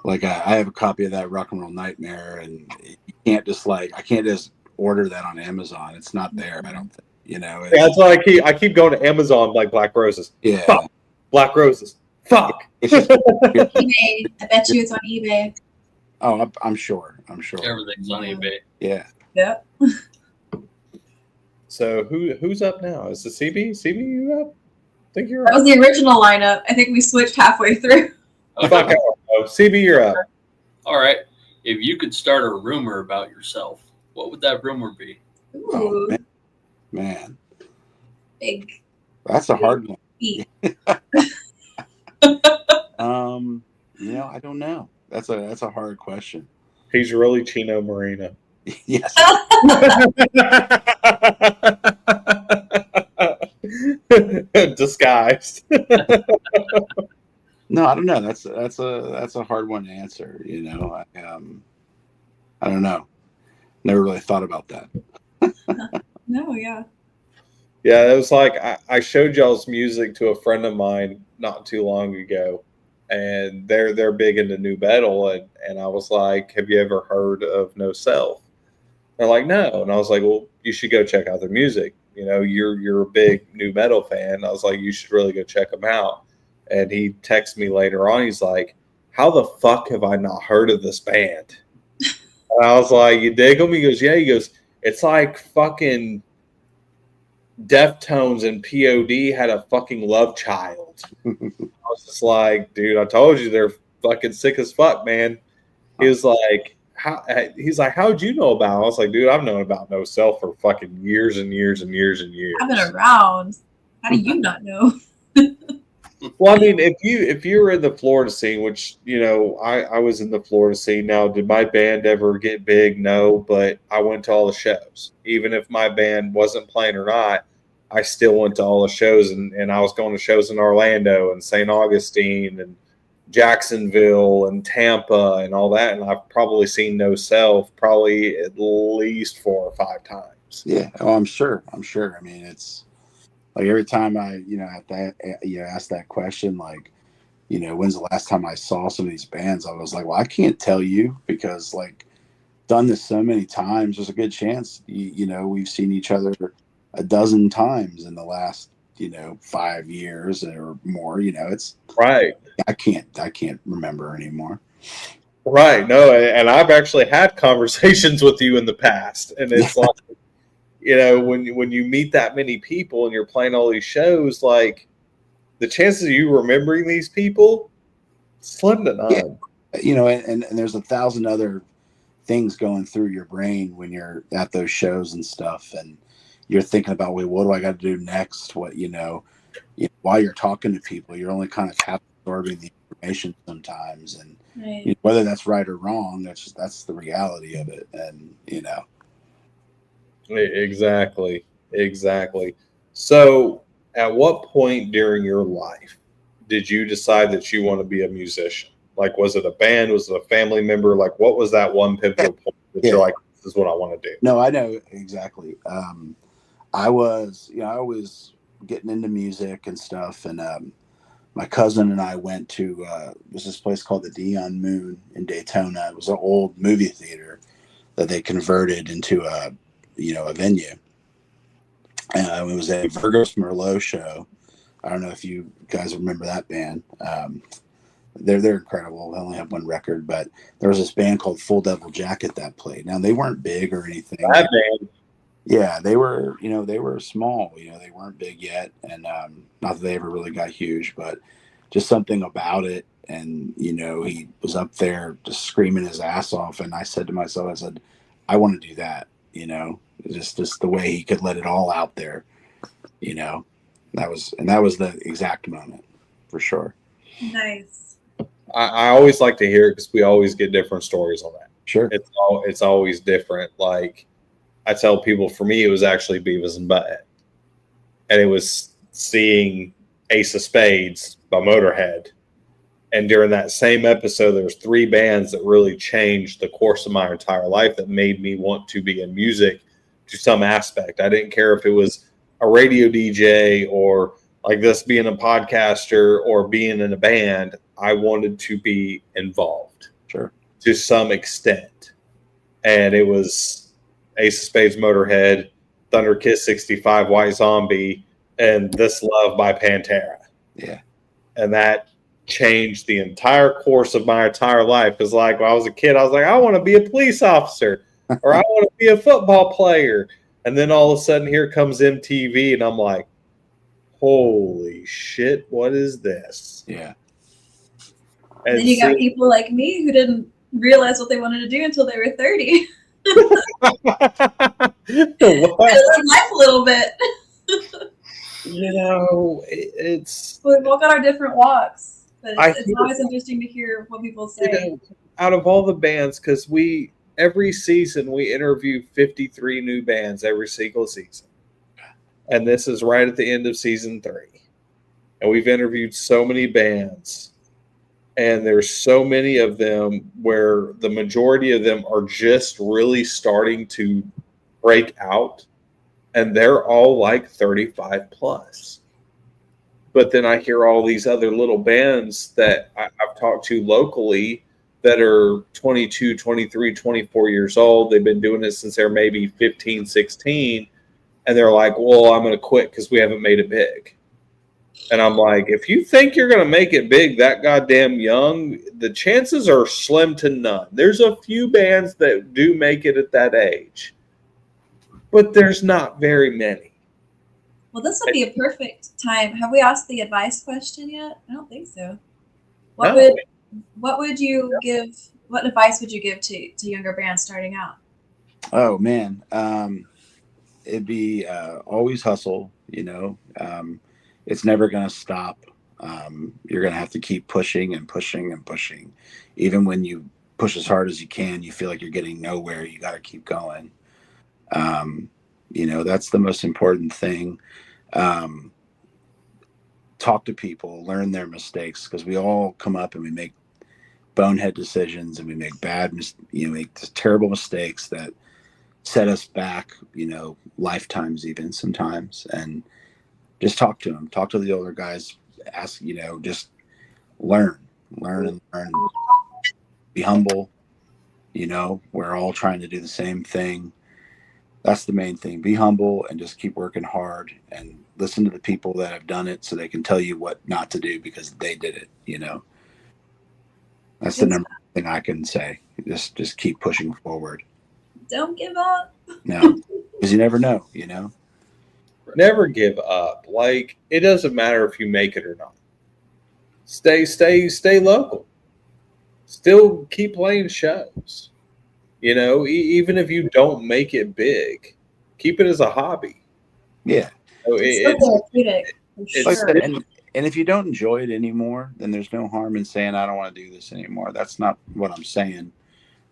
Like I have a copy of that Rock and Roll Nightmare, and you can't just I can't just order that on Amazon. It's not there. I don't think. Yeah, that's why I keep going to Amazon like Black Roses. Yeah, fuck. Black Roses. Fuck. It's just, eBay. I bet you it's on eBay. Oh, I'm sure. Everything's on eBay. Yeah. Yep. So who's up now? Is the CB? CB, you up? I think you're up. That was the original lineup. I think we switched halfway through. Fuck out. CB, you're up. All right. If you could start a rumor about yourself, what would that rumor be? Ooh, Oh, man. big. That's a hard one. Feet. I don't know. That's a hard question. He's really Chino Marino. Yes. Disguised. No, I don't know. That's a hard one to answer. I don't know. Never really thought about that. No, yeah. Yeah, it was like I showed y'all's music to a friend of mine not too long ago, and they're big into new metal, and I was like, have you ever heard of No Self? They're like, no, and I was like, well, you should go check out their music. You're a big new metal fan. I was like, you should really go check them out. And he texted me later on. He's like, how the fuck have I not heard of this band? And I was like, you dig them? He goes, yeah. He goes, it's like fucking Deftones and POD had a fucking love child. I was just like, dude, I told you they're fucking sick as fuck, man. He was like, he's like, how'd you know about it? I was like, dude, I've known about No Self for fucking years and years and years and years. I've been around. How do you not know? Well, I mean, if you were in the Florida scene, which, you know, I was in the Florida scene. Now, did my band ever get big? No, but I went to all the shows. Even if my band wasn't playing or not, I still went to all the shows, and I was going to shows in Orlando and St. Augustine and Jacksonville and Tampa and all that. And I've probably seen No Self probably at least 4 or 5 times. Yeah. Oh, I'm sure. I mean, it's like every time I, ask that question, like, when's the last time I saw some of these bands? I was like, well, I can't tell you because, like, done this so many times. There's a good chance, we've seen each other a dozen times in the last, 5 years or more. It's right. I can't remember anymore. Right. No, and I've actually had conversations with you in the past, and it's like, when you meet that many people and you're playing all these shows, like the chances of you remembering these people, slim to none. Yeah. And there's 1,000 other things going through your brain when you're at those shows and stuff, and you're thinking about, wait, what do I got to do next? What, while you're talking to people, you're only kind of half absorbing the information sometimes, and Right. Whether that's right or wrong, that's the reality of it, and Exactly. So, at what point during your life did you decide that you want to be a musician? Like, was it a band? Was it a family member? Like, what was that one pivotal point that you're like, this is what I want to do? No, I know exactly. I was getting into music and stuff, and my cousin and I went to was this place called the Dion Moon in Daytona. It was an old movie theater that they converted into a venue. And it was a Virgos Merlot show. I don't know if you guys remember that band. They're incredible. They only have one record, but there was this band called Full Devil Jacket that played. Now they weren't big or anything. That band. Yeah, they were, they were small, they weren't big yet. And not that they ever really got huge, but just something about it. And, he was up there just screaming his ass off. And I said to myself, I want to do that, just the way he could let it all out there, that was the exact moment for sure. Nice. I always like to hear it because we always get different stories on that. Sure. It's always different. Like, I tell people, for me, it was actually Beavis and Butthead. And it was seeing Ace of Spades by Motorhead. And during that same episode, there was 3 bands that really changed the course of my entire life that made me want to be in music to some aspect. I didn't care if it was a radio DJ or like this being a podcaster or being in a band. I wanted to be involved. Sure. To some extent. And it was Ace of Spades, Motorhead, Thunder Kiss 65, White Zombie, and This Love by Pantera. Yeah. And that changed the entire course of my entire life. Because, like, when I was a kid, I was like, I want to be a police officer or I want to be a football player. And then all of a sudden, here comes MTV, and I'm like, holy shit, what is this? Yeah. And then you got people like me who didn't realize what they wanted to do until they were 30. I lived life a little bit. It's we've all got our different walks, but it's always interesting to hear what people say. Out of all the bands, because every season we interview 53 new bands every single season, and this is right at the end of season 3, and we've interviewed so many bands. And there's so many of them where the majority of them are just really starting to break out. And they're all like 35 plus. But then I hear all these other little bands that I've talked to locally that are 22, 23, 24 years old. They've been doing it since they're maybe 15, 16. And they're like, well, I'm going to quit because we haven't made it big. And I'm like, if you think you're going to make it big that goddamn young, the chances are slim to none. There's a few bands that do make it at that age, but there's not very many. Well, this would be a perfect time. Have we asked the advice question yet? I don't think so. What would you give What advice would you give to younger bands starting out? Oh man, it'd be always hustle. It's never going to stop. You're going to have to keep pushing and pushing and pushing. Even when you push as hard as you can, you feel like you're getting nowhere. You got to keep going. Um, that's the most important thing. Um, Talk to people, learn their mistakes, because we all come up and we make bonehead decisions and we make make terrible mistakes that set us back, lifetimes even sometimes. And just talk to them, talk to the older guys, ask, just learn, and learn, be humble. We're all trying to do the same thing. That's the main thing. Be humble and just keep working hard and listen to the people that have done it so they can tell you what not to do because they did it. That's the number one thing I can say. Just keep pushing forward. Don't give up. No, because you never know, Never give up. Like, it doesn't matter if you make it or not. Stay local. Still keep playing shows. Even if you don't make it big, keep it as a hobby. Yeah. So It's so therapeutic. Like I said, and if you don't enjoy it anymore, then there's no harm in saying, I don't want to do this anymore. That's not what I'm saying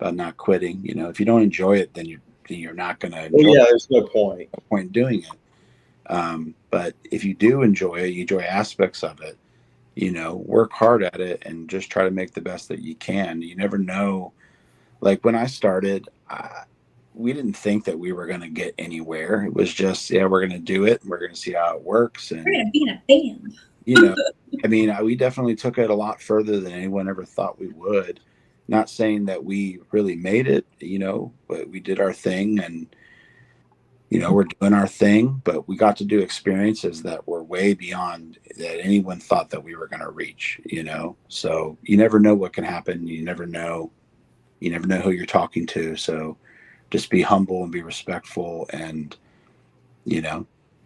about not quitting. If you don't enjoy it, then you're not going to enjoy it. There's no point. No point in doing it. But if you do enjoy it, you enjoy aspects of it, work hard at it and just try to make the best that you can. You never know. Like when I started, we didn't think that we were going to get anywhere. It was just, we're going to do it. And we're going to see how it works. And we're going to be in a band. We definitely took it a lot further than anyone ever thought we would. Not saying that we really made it, but we did our thing and, we're doing our thing, but we got to do experiences that were way beyond that anyone thought that we were going to reach, so you never know what can happen. You never know who you're talking to. So just be humble and be respectful and,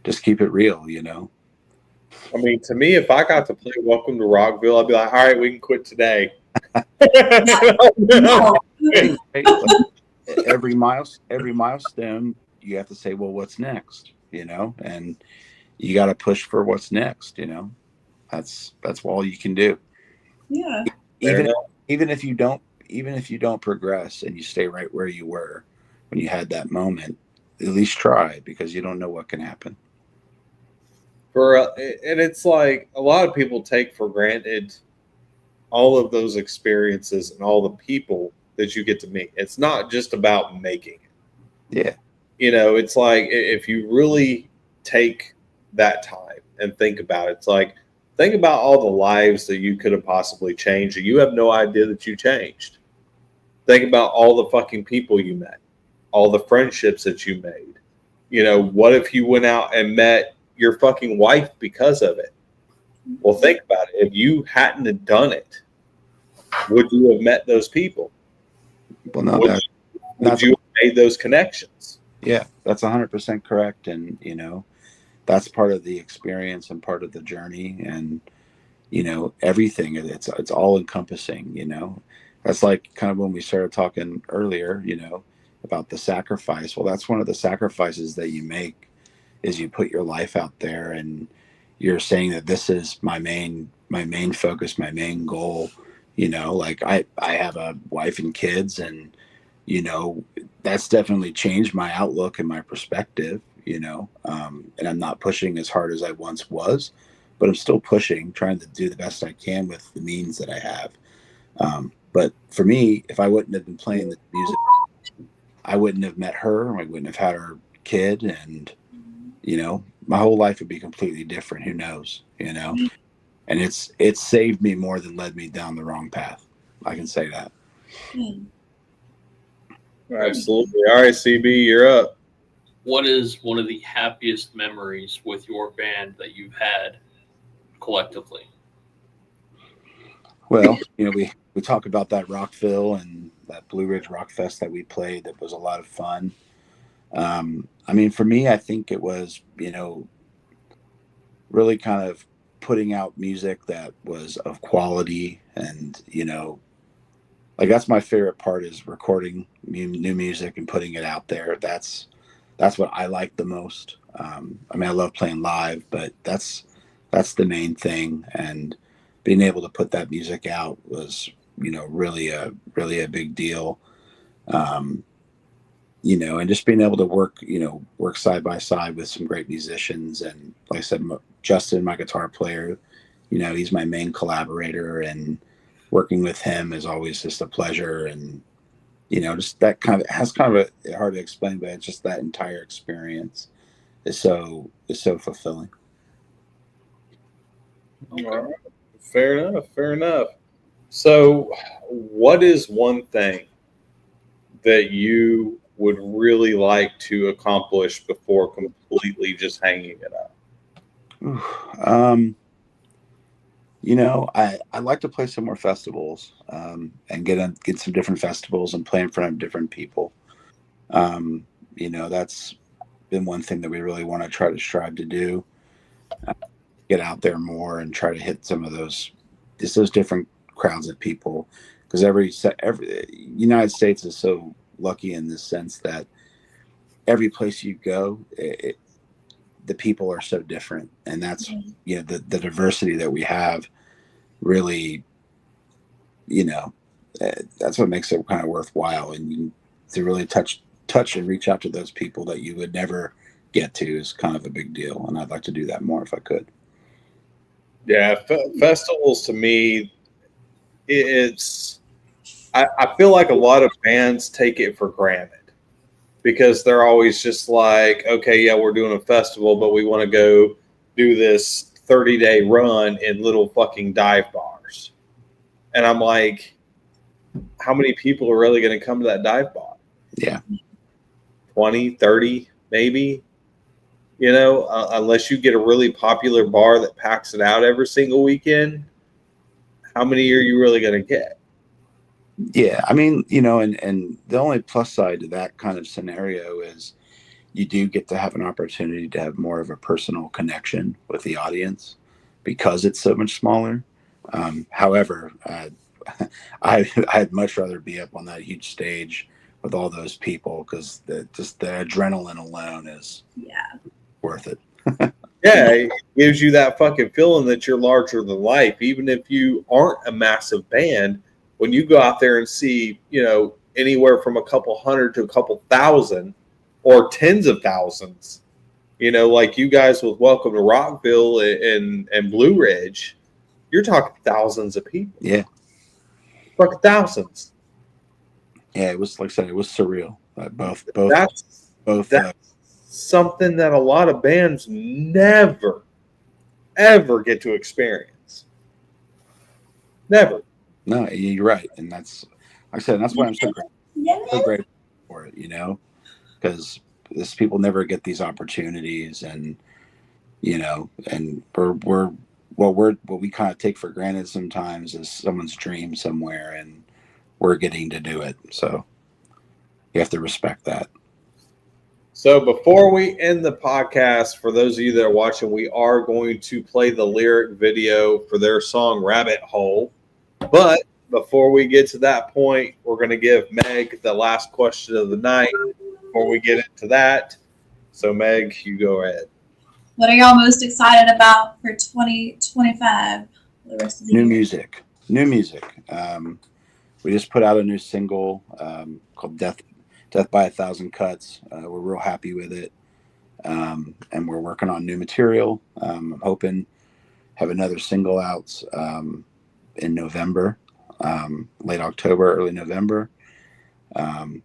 just keep it real, I mean, to me, if I got to play Welcome to Rockville, I'd be like, all right, we can quit today. No. every milestone, you have to say, well, what's next? And you got to push for what's next. That's all you can do. Yeah. Even if you don't progress and you stay right where you were when you had that moment, at least try, because you don't know what can happen. And it's like a lot of people take for granted all of those experiences and all the people that you get to meet. It's not just about making it. Yeah. It's like if you really take that time and think about it, it's like, think about all the lives that you could have possibly changed and you have no idea that you changed. Think about all the fucking people you met, all the friendships that you made. What if you went out and met your fucking wife because of it? Well, think about it. If you hadn't have done it, would you have met those people? Well, no, would you have made those connections? Yeah, that's 100% correct. And, that's part of the experience and part of the journey. And, everything, it's all encompassing, that's like kind of when we started talking earlier, about the sacrifice. Well, that's one of the sacrifices that you make is you put your life out there and you're saying that this is my main focus, my main goal. Like I have a wife and kids and, that's definitely changed my outlook and my perspective, and I'm not pushing as hard as I once was, but I'm still pushing, trying to do the best I can with the means that I have. But for me, if I wouldn't have been playing the music, I wouldn't have met her. I wouldn't have had her kid. And, my whole life would be completely different. Who knows, and it's saved me more than led me down the wrong path. I can say that. Absolutely. All right, CB, you're up. What is one of the happiest memories with your band that you've had collectively? Well, we talk about that Rockville and that Blue Ridge Rock Fest that we played. That was a lot of fun. I mean, for me, I think it was, really kind of putting out music that was of quality and, like that's my favorite part, is recording new music and putting it out there. That's what I like the most. I mean, I love playing live, but that's the main thing. And being able to put that music out was, really a big deal. Um, and just being able to work side by side with some great musicians. And like I said, Justin, my guitar player, he's my main collaborator, and working with him is always just a pleasure. And, just that has kind of hard to explain, but it's just that entire experience is so fulfilling. All right. Fair enough. Fair enough. So, what is one thing that you would really like to accomplish before completely just hanging it up? I'd like to play some more festivals, and get some different festivals and play in front of different people. That's been one thing that we really want to try to strive to do. Get out there more and try to hit some of those different crowds of people, because every United States is so lucky in this sense that every place you go, the people are so different, and that's the diversity that we have really, that's what makes it kind of worthwhile, and to really touch and reach out to those people that you would never get to is kind of a big deal, and I'd like to do that more if I could. Yeah, festivals to me, I feel like a lot of bands take it for granted, because they're always just like, okay, yeah, we're doing a festival, but we want to go do this 30-day run in little fucking dive bars. And I'm like, how many people are really going to come to that dive bar? Yeah. 20, 30, maybe, unless you get a really popular bar that packs it out every single weekend. How many are you really going to get? Yeah, I mean, and the only plus side to that kind of scenario is you do get to have an opportunity to have more of a personal connection with the audience because it's so much smaller. However, I'd much rather be up on that huge stage with all those people, because the adrenaline alone is worth it. Yeah, it gives you that fucking feeling that you're larger than life, even if you aren't a massive band. When you go out there and see, anywhere from a couple hundred to a couple thousand or tens of thousands, like you guys with Welcome to Rockville and Blue Ridge, you're talking thousands of people. Yeah. Fucking thousands. Yeah, it was, like I said, it was surreal. Both. That's something that a lot of bands never, ever get to experience. Never. No, you're right, and that's, like I said, that's why I'm so grateful for it. Because these people never get these opportunities, and and we're what we kind of take for granted sometimes is someone's dream somewhere, and we're getting to do it. So you have to respect that. So before we end the podcast, for those of you that are watching, we are going to play the lyric video for their song Rabbit Hole. But before we get to that point, we're going to give Meg the last question of the night before we get into that. So Meg, you go ahead. What are y'all most excited about for 2025? The rest of the New year? music. We just put out a new single called Death by a Thousand Cuts. We're real happy with it. And we're working on new material. I'm hoping have another single out in November, late October, early November. I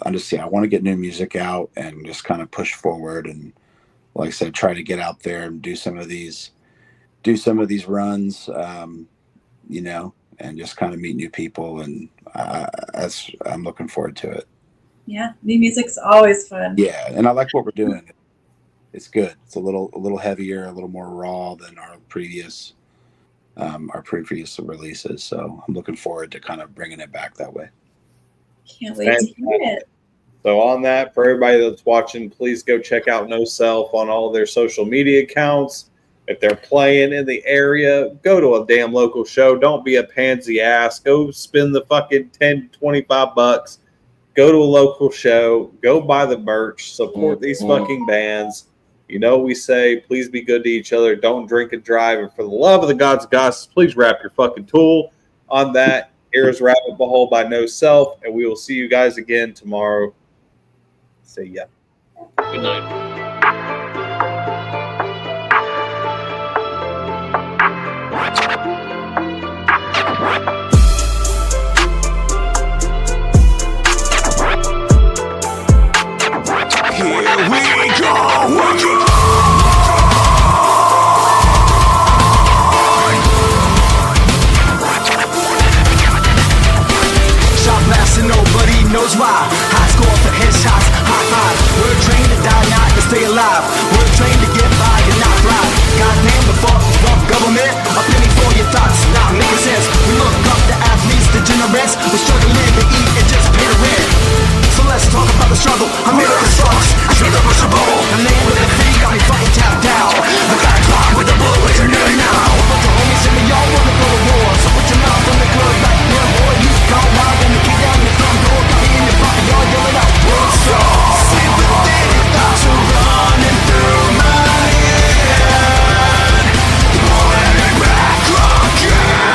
want to get new music out and just kind of push forward, and like I said, try to get out there and do some of these runs, and just kind of meet new people. And I'm looking forward to it. Yeah, new music's always fun. Yeah, and I like what we're doing. It's good. It's a little heavier, a little more raw than our previous releases. So I'm looking forward to kind of bringing it back that way. Can't wait to hear it. So on that, for everybody that's watching, please go check out No Self on all their social media accounts. If they're playing in the area, go to a damn local show. Don't be a pansy ass. Go spend the fucking 10, 25 bucks. Go to a local show. Go buy the merch. Support these fucking bands. You know, we say, please be good to each other. Don't drink and drive. And for the love of the gods and goddesses, please wrap your fucking tool. On that, here is Rabbit Hole by No Self. And we will see you guys again tomorrow. See ya. Good night. Knows why. High score for headshots, high five. We're trained to die, not to stay alive. We're trained to get by and not thrive. Goddamn the fuck government. A penny for your thoughts, not making sense. We look up to athletes, degenerates. We're struggling to eat and just pay the rent. So let's talk about the struggle. I'm here with the sucks. I feel the pushable. The land with the feet got me fucking tapped out. I gotta climb with the bullet in there now. But the homies in me, y'all wanna go to war. So put your mouth on the good back there, boy. You gone wild and you kick down your front door. Y'all yelling out, what's up? Sympathetic thoughts are running through my head. Pulling back again.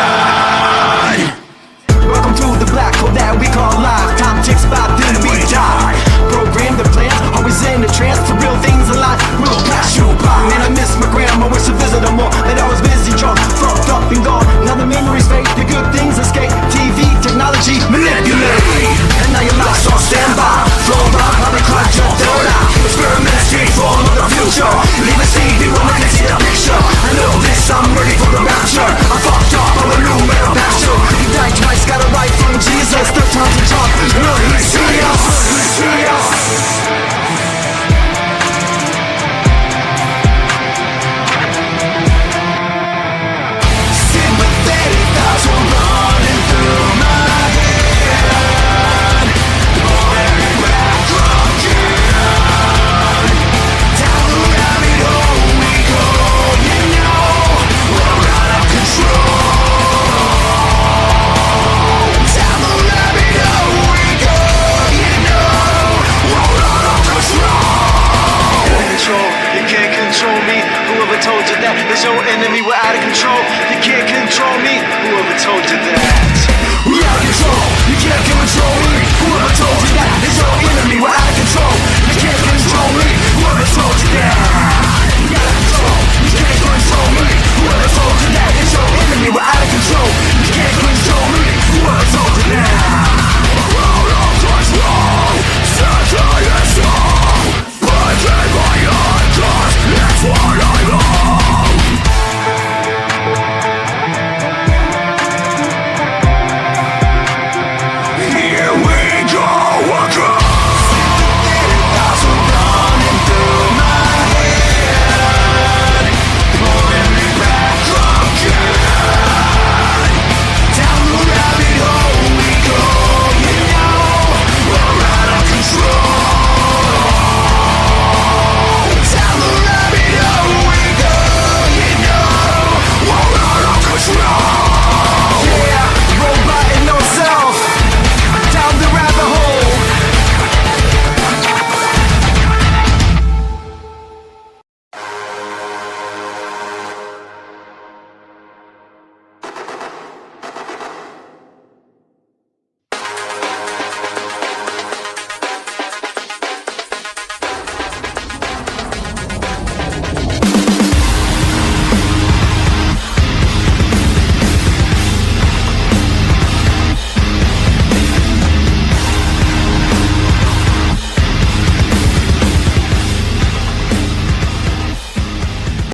Welcome to the black hole that we call life. Time ticks by, then we die. Program the plan, always in the trance. For real things in life will pass you by. Man, I miss my grandma, wish to visit her more. But I was busy, drunk, fucked up and gone. Now the memories fade, the good things escape. TV, technology, manipulate. And now your life's on standby. Flow by, probably cry, jump down out. Experiment, street for the future. Leave a seed, you will not see the picture. I know this, I'm ready for the rapture. I fucked up on a new metal pasture. He died twice, got a right from Jesus.